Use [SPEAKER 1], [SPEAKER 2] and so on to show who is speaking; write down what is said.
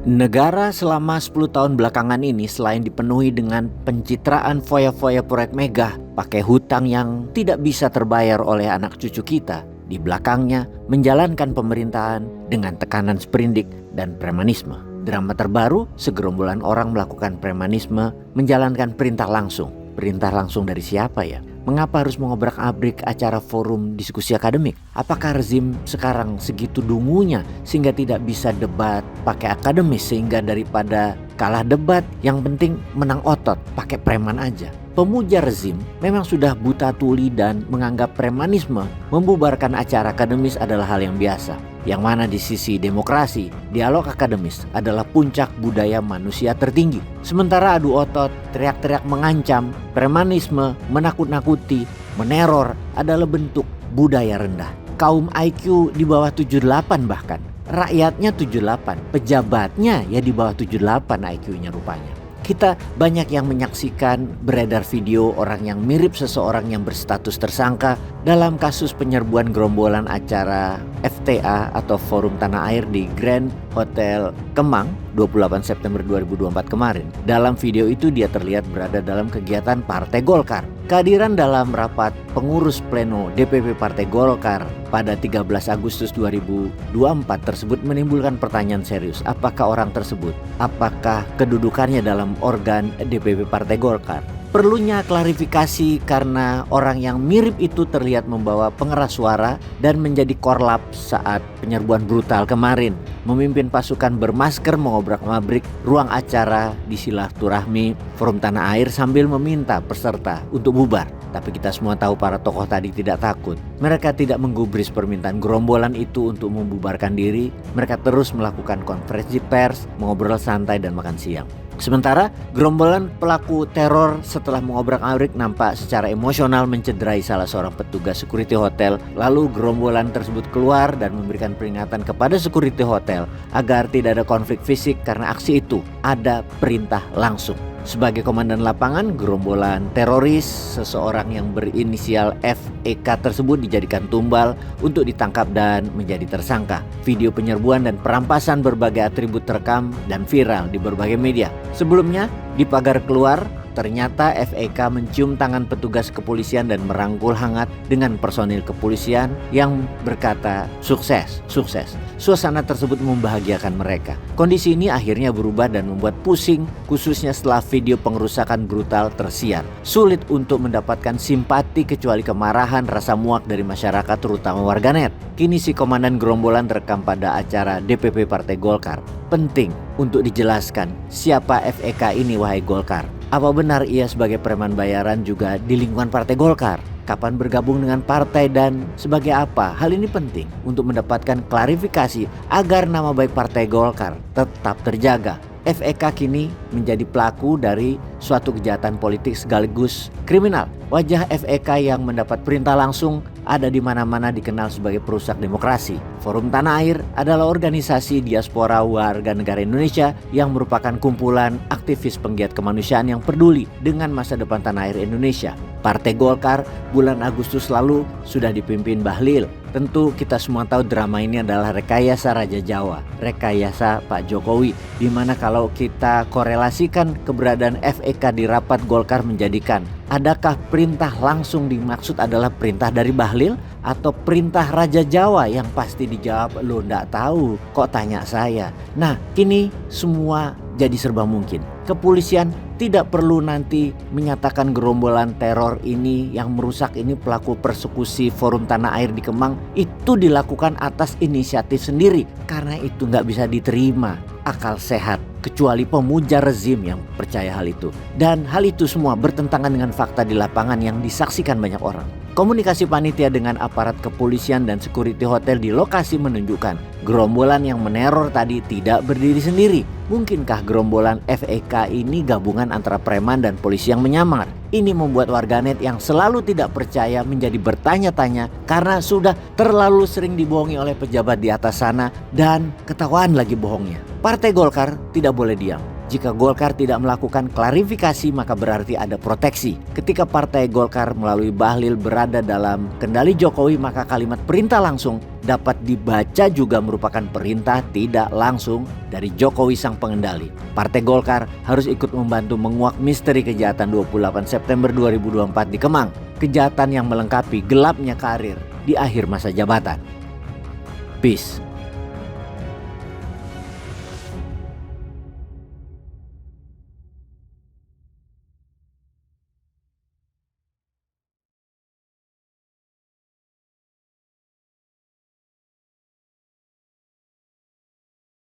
[SPEAKER 1] Negara selama 10 tahun belakangan ini selain dipenuhi dengan pencitraan foya-foya proyek megah, pakai hutang yang tidak bisa terbayar oleh anak cucu kita, di belakangnya menjalankan pemerintahan dengan tekanan sprindik dan premanisme. Drama terbaru, segerombolan orang melakukan premanisme menjalankan perintah langsung. Perintah langsung dari siapa ya? Mengapa harus mengobrak-abrik acara forum diskusi akademik? Apakah rezim sekarang segitu dungunya sehingga tidak bisa debat pakai akademis, sehingga daripada kalah debat yang penting menang otot pakai preman aja? Pemuja rezim memang sudah buta tuli dan menganggap premanisme membubarkan acara akademis adalah hal yang biasa. Yang mana di sisi demokrasi, dialog akademis adalah puncak budaya manusia tertinggi. Sementara adu otot, teriak-teriak mengancam, premanisme, menakut-nakuti, meneror adalah bentuk budaya rendah. Kaum IQ di bawah 78 bahkan. Rakyatnya 78, pejabatnya ya di bawah 78 IQ-nya rupanya. Kita banyak yang menyaksikan beredar video orang yang mirip seseorang yang berstatus tersangka dalam kasus penyerbuan gerombolan acara FTA atau Forum Tanah Air di Grand Hotel Kemang 28 September 2024 kemarin. Dalam video itu dia terlihat berada dalam kegiatan Partai Golkar. Kehadiran dalam rapat pengurus pleno DPP Partai Golkar pada 13 Agustus 2024 tersebut menimbulkan pertanyaan serius. Apakah orang tersebut? Apakah kedudukannya dalam organ DPP Partai Golkar? Perlunya klarifikasi karena orang yang mirip itu terlihat membawa pengeras suara dan menjadi korlap saat penyerbuan brutal kemarin. Memimpin pasukan bermasker mengobrak-abrik ruang acara di silaturahmi Forum Tanah Air sambil meminta peserta untuk bubar. Tapi kita semua tahu para tokoh tadi tidak takut. Mereka tidak menggubris permintaan gerombolan itu untuk membubarkan diri. Mereka terus melakukan konferensi pers, mengobrol santai dan makan siang. Sementara gerombolan pelaku teror setelah mengobrak-abrik nampak secara emosional mencederai salah seorang petugas security hotel. Lalu gerombolan tersebut keluar dan memberikan peringatan kepada security hotel agar tidak ada konflik fisik karena aksi itu ada perintah langsung. Sebagai komandan lapangan, gerombolan teroris seseorang yang berinisial FEK tersebut dijadikan tumbal untuk ditangkap dan menjadi tersangka. Video penyerbuan dan perampasan berbagai atribut terekam dan viral di berbagai media. Sebelumnya, di pagar keluar, ternyata FEK mencium tangan petugas kepolisian dan merangkul hangat dengan personil kepolisian yang berkata, "Sukses, sukses." Suasana tersebut membahagiakan mereka. Kondisi ini akhirnya berubah dan membuat pusing, khususnya setelah video pengerusakan brutal tersiar. Sulit untuk mendapatkan simpati kecuali kemarahan, rasa muak dari masyarakat terutama warganet. Kini si komandan gerombolan terekam pada acara DPP Partai Golkar. Penting untuk dijelaskan siapa FEK ini wahai Golkar. Apa benar ia sebagai preman bayaran juga di lingkungan Partai Golkar? Kapan bergabung dengan partai dan sebagai apa? Hal ini penting untuk mendapatkan klarifikasi agar nama baik Partai Golkar tetap terjaga. FEK kini menjadi pelaku dari suatu kejahatan politik sekaligus kriminal. Wajah FEK yang mendapat perintah langsung ada di mana-mana dikenal sebagai perusak demokrasi. Forum Tanah Air adalah organisasi diaspora warga negara Indonesia yang merupakan kumpulan aktivis penggiat kemanusiaan yang peduli dengan masa depan tanah air Indonesia. Partai Golkar bulan Agustus lalu sudah dipimpin Bahlil. Tentu kita semua tahu drama ini adalah rekayasa Raja Jawa, rekayasa Pak Jokowi, di mana kalau kita korelasikan keberadaan FEK di rapat Golkar menjadikan adakah perintah langsung dimaksud adalah perintah dari Bahlil atau perintah Raja Jawa? Yang pasti dijawab, "Lo ndak tahu, kok tanya saya?" Nah, kini semua jadi serba mungkin. Kepolisian tidak perlu nanti menyatakan gerombolan teror ini yang merusak ini pelaku persekusi Forum Tanah Air di Kemang itu dilakukan atas inisiatif sendiri, karena itu nggak bisa diterima akal sehat kecuali pemuja rezim yang percaya hal itu. Dan hal itu semua bertentangan dengan fakta di lapangan yang disaksikan banyak orang. Komunikasi panitia dengan aparat kepolisian dan security hotel di lokasi menunjukkan gerombolan yang meneror tadi tidak berdiri sendiri. Mungkinkah gerombolan FEK ini gabungan antara preman dan polisi yang menyamar? Ini membuat warganet yang selalu tidak percaya menjadi bertanya-tanya karena sudah terlalu sering dibohongi oleh pejabat di atas sana dan ketahuan lagi bohongnya. Partai Golkar tidak boleh diam. Jika Golkar tidak melakukan klarifikasi maka berarti ada proteksi. Ketika Partai Golkar melalui Bahlil berada dalam kendali Jokowi maka kalimat perintah langsung dapat dibaca juga merupakan perintah tidak langsung dari Jokowi sang pengendali. Partai Golkar harus ikut membantu menguak misteri kejahatan 28 September 2024 di Kemang. Kejahatan yang melengkapi gelapnya karir di akhir masa jabatan. Peace.